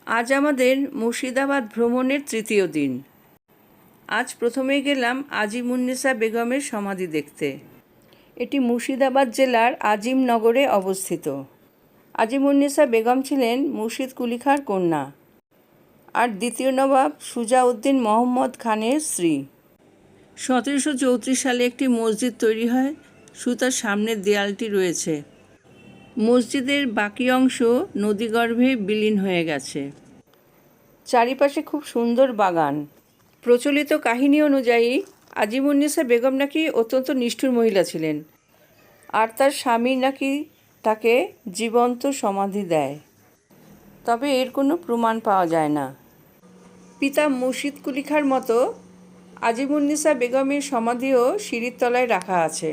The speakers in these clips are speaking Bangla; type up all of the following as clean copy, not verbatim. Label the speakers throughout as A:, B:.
A: আজ আমাদের মুর্শিদাবাদ ভ্রমণের তৃতীয় দিন। আজ প্রথমেই গেলাম আজিমুন্নেসা বেগমের সমাধি দেখতে। এটি মুর্শিদাবাদ জেলার আজিমনগরে অবস্থিত। আজিমুন্নেসা বেগম ছিলেন মুর্শিদ কুলি খাঁর কন্যা আর দ্বিতীয় নবাব সুজাউদ্দিন মোহাম্মদ খানের স্ত্রী। 1734 সালে একটি মসজিদ তৈরি হয়, শুধু তার সামনের দেয়ালটি রয়েছে। মসজিদের বাকি অংশ নদীগর্ভে বিলীন হয়ে গেছে। চারিপাশে খুব সুন্দর বাগান। প্রচলিত কাহিনী অনুযায়ী আজিমুন্নেসা বেগম নাকি অত্যন্ত নিষ্ঠুর মহিলা ছিলেন, আর তার স্বামী নাকি তাকে জীবন্ত সমাধি দেয়, তবে এর কোনো প্রমাণ পাওয়া যায় না। পিতা মুর্শিদ কুলি খাঁর মতো আজিমুন্নেসা বেগমের সমাধিও সিঁড়ির তলায় রাখা আছে।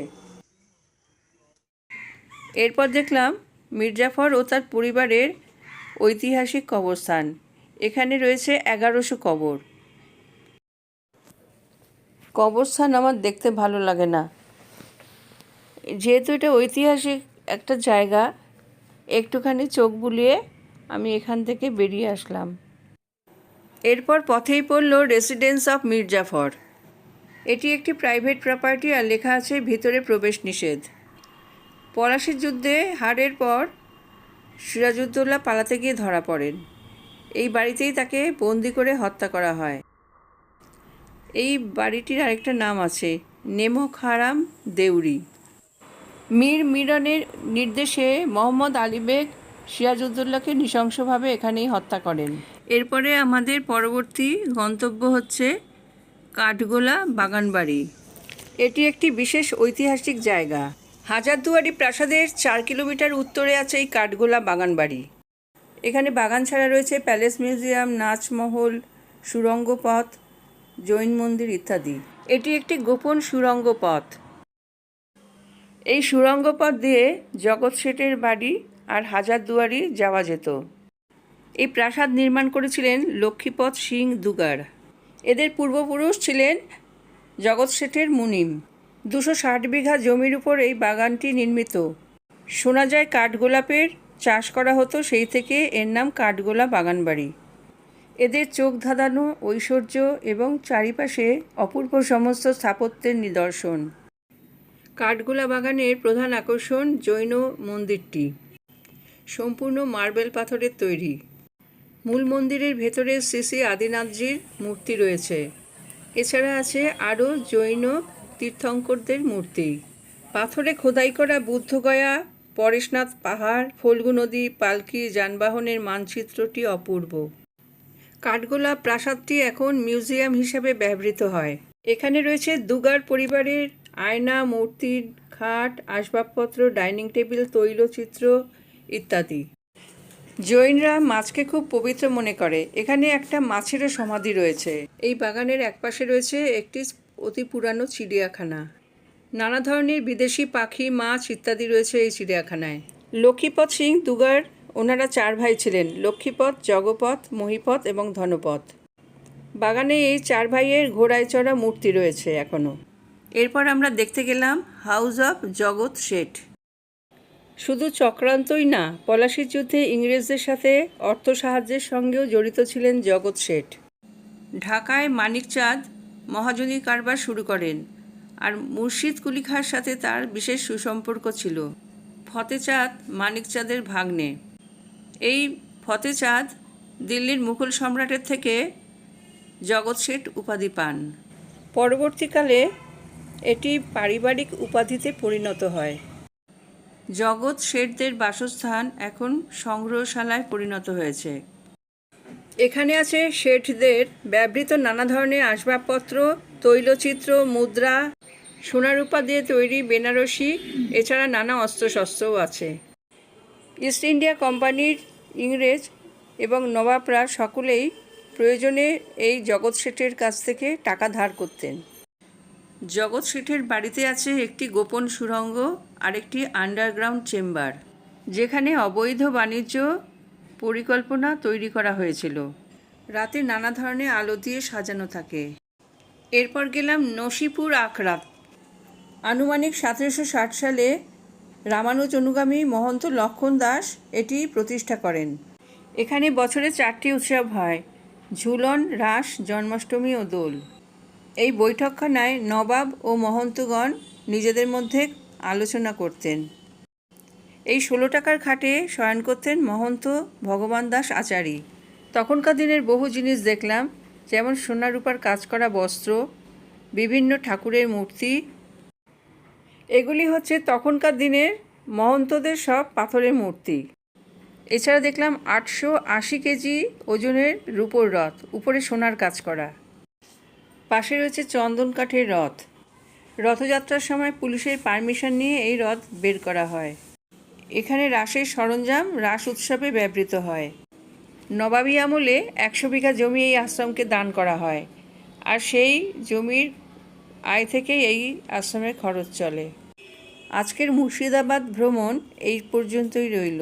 A: এরপর দেখলাম মির্জাফর ও তার পরিবারের ঐতিহাসিক কবরস্থান। এখানে রয়েছে 1100 কবর। কবরস্থান আমার দেখতে ভালো লাগে না, যেহেতু এটা ঐতিহাসিক একটা জায়গা, একটুখানি চোখ বুলিয়ে আমি এখান থেকে বেরিয়ে আসলাম। এরপর পথেই পড়ল রেসিডেন্স অফ মির্জাফর। এটি একটি প্রাইভেট প্রপার্টি আর লেখা আছে ভিতরে প্রবেশ নিষেধ। পলাশির যুদ্ধে হারের পর সিরাজউদ্দৌলা পালাতে গিয়ে ধরা পড়েন। এই বাড়িতেই তাকে বন্দি করে হত্যা করা হয়। এই বাড়িটির আরেকটা নাম আছে, নেমোখারাম দেউরি। মীর মিরনের নির্দেশে মোহাম্মদ আলী বেগ সিরাজউদ্দৌলাকে নৃশংসভাবে এখানেই হত্যা করেন। এরপরে আমাদের পরবর্তী গন্তব্য হচ্ছে কাঠগোলা বাগানবাড়ি। এটি একটি বিশেষ ঐতিহাসিক জায়গা। হাজারদুয়ারি প্রাসাদের 4 কিলোমিটার উত্তরে আছে এই কাঠগোলা বাগানবাড়ি। এখানে বাগান ছাড়া রয়েছে প্যালেস মিউজিয়াম, নাচমহল, সুড়ঙ্গ পথ, জৈন মন্দির ইত্যাদি। এটি একটি গোপন সুড়ঙ্গ পথ। এই সুড়ঙ্গ পথ দিয়ে জগৎ শেঠের বাড়ি আর হাজারদুয়ারি যাওয়া যেত। এই প্রাসাদ নির্মাণ করেছিলেন লক্ষ্মীপদ সিং দুগার। এদের পূর্বপুরুষ ছিলেন জগৎ শেঠের মুনিম। 260 বিঘা জমির উপর এই বাগানটি নির্মিত। শোনা যায় কাঠগোলাপের চাষ করা হতো, সেই থেকে এর নাম কাঠগোলা বাগানবাড়ি। এদের চোখ ধাঁধানো ঐশ্বর্য এবং চারিপাশে অপূর্ব সমস্ত স্থাপত্যের নিদর্শন। কাঠগোলা বাগানের প্রধান আকর্ষণ জৈন মন্দিরটি, সম্পূর্ণ মার্বেল পাথরের তৈরি। মূল মন্দিরের ভেতরে শ্রী শ্রী আদিনাথজির মূর্তি রয়েছে। এছাড়া আছে আরও জৈন তীর্থঙ্করদের মূর্তি। পাথরে খোদাই করা বুদ্ধগয়া, পরেশনাথ পাহাড়, ফল্গু নদী, পালকি, যানবাহনের মানচিত্রটি অপূর্ব। কাঠগোলা প্রাসাদটি এখন মিউজিয়াম হিসাবে ব্যবহৃত হয়। এখানে রয়েছে দুগার পরিবারের আয়না, মূর্তি, খাট, আসবাবপত্র, ডাইনিং টেবিল, তৈলচিত্র ইত্যাদি। জৈনরা মাছকে খুব পবিত্র মনে করে। এখানে একটা মাছেরও সমাধি রয়েছে। এই বাগানের একপাশে রয়েছে একটি অতি পুরানো চিড়িয়াখানা। নানা ধরনের বিদেশি পাখি, মাছ ইত্যাদি রয়েছে এই চিড়িয়াখানায়। লক্ষ্মীপদ সিং দুগার, ওনারা 4 ভাই ছিলেন, লক্ষ্মীপদ, জগপদ, মহিপদ এবং ধনপদ। বাগানে এই 4 ভাইয়ের ঘোড়ায় চড়া মূর্তি রয়েছে এখনও। এরপর আমরা দেখতে গেলাম হাউস অফ জগৎ শেঠ। শুধু চক্রান্তই না, পলাশির যুদ্ধে ইংরেজদের সাথে অর্থ সাহায্যের সঙ্গেও জড়িত ছিলেন জগৎ শেঠ। ঢাকায় মানিকচাঁদ মহাজনী কারবার শুরু করেন, আর মুর্শিদ কুলি খাঁর সাথে তার বিশেষ সুসম্পর্ক ছিল। ফতেচাঁদ মানিকচাঁদের ভাগ্নে। এই ফতেচাঁদ দিল্লির মুঘল সম্রাটের থেকে জগৎ শেঠ উপাধি পান। পরবর্তীকালে এটি পারিবারিক উপাধিতে পরিণত হয়। জগৎ শেঠদের বাসস্থান এখন সংগ্রহশালায় পরিণত হয়েছে। এখানে আছে শেঠদের ব্যবহৃত নানা ধরনের আসবাবপত্র, তৈলচিত্র, মুদ্রা, সোনারূপা দিয়ে তৈরি বেনারসি, এছাড়া নানা অস্ত্রশস্ত্রও আছে। ইস্ট ইন্ডিয়া কোম্পানির ইংরেজ এবং নবাবরা সকলেই প্রয়োজনে এই জগৎ শেঠের কাছ থেকে টাকা ধার করতেন। জগৎ শেঠের বাড়িতে আছে একটি গোপন সুড়ঙ্গ আর একটি আন্ডারগ্রাউন্ড চেম্বার, যেখানে অবৈধ বাণিজ্য পরিকল্পনা তৈরি করা হয়েছিল। রাতে নানা ধরনের আলো দিয়ে সাজানো থাকে। এরপর গেলাম নসিপুর আখড়া। আনুমানিক 1760 সালে রামানুজ অনুগামী মহন্ত লক্ষণ দাস এটি প্রতিষ্ঠা করেন। এখানে বছরে 4টি উৎসব হয়: ঝুলন, রাস, জন্মাষ্টমী ও দোল। এই বৈঠকখানায় নবাব ও মহন্তগণ নিজেদের মধ্যে আলোচনা করতেন। এই 16 টাকার খাটে শয়ন করতেন মহন্ত ভগবান দাস আচারী। তখনকার দিনের বহু জিনিস দেখলাম, যেমন সোনা রূপার কাজ করা বস্ত্র, বিভিন্ন ঠাকুরের মূর্তি। এগুলি হচ্ছে তখনকার দিনের মহন্তদের সব পাথরের মূর্তি। এছাড়া দেখলাম 880 কেজি ওজনের রূপোর রথ, উপরে সোনার কাজ করা। পাশে রয়েছে চন্দন কাঠের রথ। রথযাত্রার সময় পুলিশের পারমিশন নিয়ে এই রথ বের করা হয়। এখানে রাসের সরঞ্জাম রাস উৎসবে ব্যবহৃত হয়। নবাবী আমলে 100 বিঘা জমি এই আশ্রমকে দান করা হয়, আর সেই জমির আয় থেকেই এই আশ্রমের খরচ চলে। আজকের মুর্শিদাবাদ ভ্রমণ এই পর্যন্তই রইল।